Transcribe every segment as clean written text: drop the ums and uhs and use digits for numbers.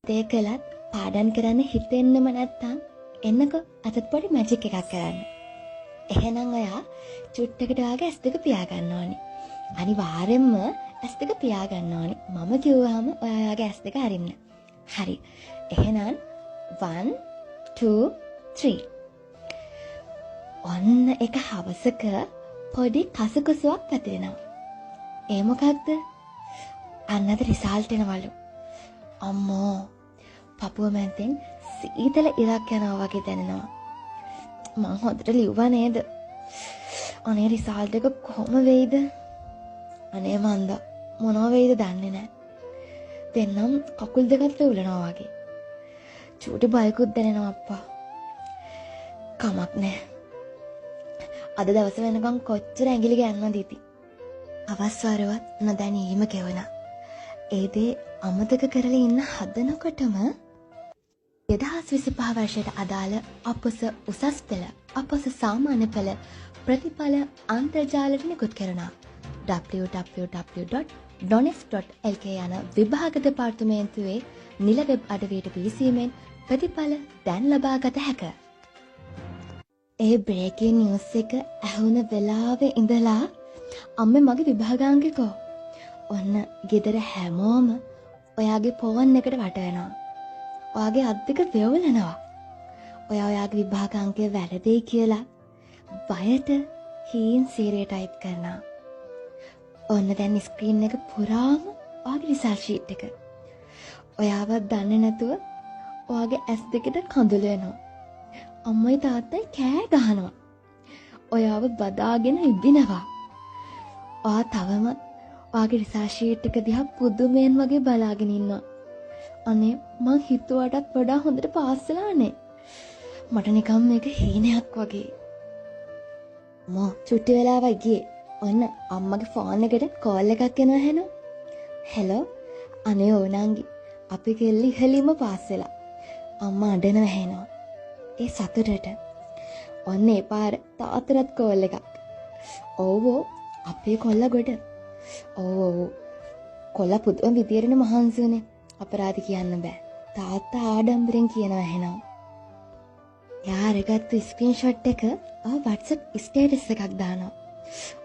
දේ කළත් පාඩම් කරන්න හිතෙන්නම නැත්තම් එන්නකෝ අතත් පොඩි මැජික් එකක් කරන්න. එහෙනම් ඔයා චුට්ටකට වාගේ S2 පියාගන්න ඕනි. අනිවාර්යෙන්ම S2 පියාගන්න ඕනි. මම කිව්වහම ඔයාගේ S2 අරින්න. හරි. එහෙනම් 1 2 3. ඔන්න එක හවසක පොඩි කසකුසුවක් පැතිරෙනවා. ඒ මොකක්ද? අන්නද රිසල්ට් එනවලු. අම්මෝ පපුව මැද්දෙන් සීතල ඉරක් යනවා වගේ දැනෙනවා. මං හොඳට ලිව්වා නේද? අනේ රිසල්ට් එක කොහොම වෙයිද? අනේ මන්ද මොනවා වෙයිද දන්නේ නැහැ. දෙන්නම් කකුල් දෙකත් වෙවුලනවා වගේ. චූටි බයකුත් දැනෙනවා අප්පා. කමක් නැහැ. අද දවස වෙනකන් කොච්චර ඇඟිලි ගන්නවද ඉතින්. අවස්වරවත් නොදැනීම කෙවුණා. ඒ දේ අමතක කරලා ඉන්න හදනකොටම 2025 වර්ෂයට අදාළ අපොස උසස් පෙළ අපොස සාමාන්‍ය පෙළ ප්‍රතිඵල අන්තර්ජාලයට නිකුත් කරනවා. www.donest.lk යන විභාග දෙපාර්තමේන්තුවේ නිල වෙබ් අඩවියට පිවිසීමෙන් ප්‍රතිඵල දැන් ලබා ගත හැකිය. ඒ බ්‍රේකින් නිවුස් එක ඇහුන වෙලාවේ ඉඳලා අම්මේ මගේ විභාගාංකකෝ. ඔන්න ගෙදර හැමෝම ඔයාගේ ෆෝන් එකට වට වෙනවා. ඔයාගේ අත් දෙක වෙවුලනවා. ඔයාගේ විභාගාංකය වැරදියි කියලා බයට හීන් සීරේ ටයිප් කරනවා. ඔන්න දැන් ස්ක්‍රීන් එක පුරාම ඔයාගේ රිසල්ට් ෂීට් එක. ඔයාවත් දන්නේ නැතුව ඔයාගේ ඇස් දෙකට කඳුළු වෙනවා. අම්මයි තාත්තයි කෑ ගහනවා. ඔයාව බදාගෙන ඉබිනවා. ඔයා තවම ඔයාගේ රිසර්ච් ෂීට් එක දිහා පුදුමයෙන් වගේ බලාගෙන ඉන්නවා. අනේ මං හිතුවටත් වඩා හොඳට පාස් වෙලානේ. මට නිකන් මේක හීනයක් වගේ. මෝ චුට්ටි වෙලාවයි ගියේ. ඔන්න අම්මගේ ෆෝන් එකට කෝල් එකක් එනවා හෙනෝ. හෙලෝ අනේ ඕනංගි අපි කෙල්ලි ඉහළින්ම පාස් වෙලා. අම්මා අඬනවා හෙනවා. ඒ සතුටට ඔන්න ඒ පාර තාත්තටත් කෝල් එකක්. ඕවෝ අපේ කොල්ල ගොඩ. ඕ කොල්ල පුදුම විදියටනේ මහන්සි වුනේ. අපරාධි කියන්න බෑ. තාත්තා ආඩම්බරෙන් කියනවා එහෙනම්. යාරගත්තු ස්ක්‍රීන්ෂොට් එක WhatsApp ස්ටේටස් එකක් දානවා.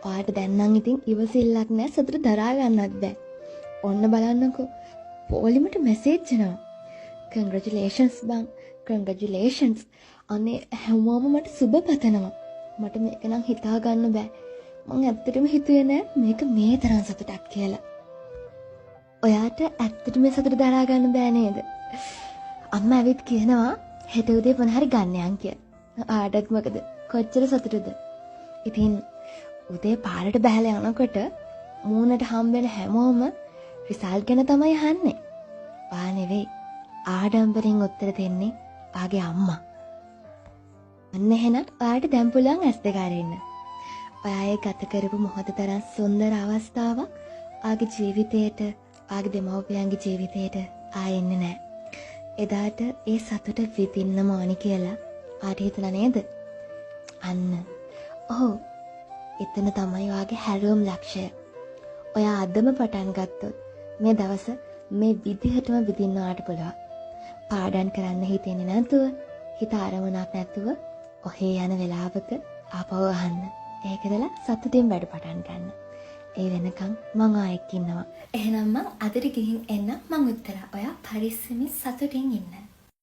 ඔයාට දැන් නම් ඉතින් ඉවසිල්ලක් නෑ සතුට දරා ගන්නත් බෑ. ඔන්න බලන්නකෝ පොලිමට මැසේජ් එනවා. congratulations බං. congratulations. අනේ හැමෝම මට සුබ පතනවා. මට මේක නම් හිතා ගන්න බෑ. මං ඇත්තටම හිතුවේ නෑ මේක මේ තරම් සතුටක් කියලා. ඔයාට ඇත්තටම මේ සතුට දරා ගන්න බෑ නේද? අම්මා ඇවිත් කියනවා හෙට උදේ මොන හරි ගන්න යන් කියලා. ආඩත් මොකද කොච්චර සතුටුද? ඉතින් උදේ පාරට බහලා යනකොට මූණට හම්බෙන හැමෝම රිසල්ට් ගැන තමයි අහන්නේ. ඔයා නෙවෙයි ආඩම්බරෙන් උත්තර දෙන්නේ ආගේ අම්මා. අන්න එහෙනම් ඔයාට දැන් පුළුවන් ඇස් දෙක අරින්න. ඔයාගේ ගත කරපු මොහොත තරම් සුන්දර අවස්ථාවක් ආගේ ජීවිතේට ආගේ දෙමව්පියන්ගේ ජීවිතේට ආයෙන්නේ නැහැ. එදාට ඒ සතුට විඳින්නම ඕනි කියලා ආට හිතලා නේද? අන්න. ඔව්. එතන තමයි ඔයාගේ හැරවුම් ලක්ෂය. ඔයා අදම පටන් ගත්තොත් මේ දවස මේ විදිහටම විඳින්න ආට පුළුවන්. පාඩම් කරන්න හිතෙන්නේ නැතුව, හිත අරමුණක් නැතුව ඔහේ යන වෙලාවක ආපහු අහන්න. ඒකදලා සතුටින් වැඩ පටන් ගන්න. ඒ වෙනකන් මං ආයෙත් ඉන්නවා. එහෙනම් මං අදට ගිහින් එන්න මං උත්තර. ඔයා පරිස්සමින් සතුටින් ඉන්න.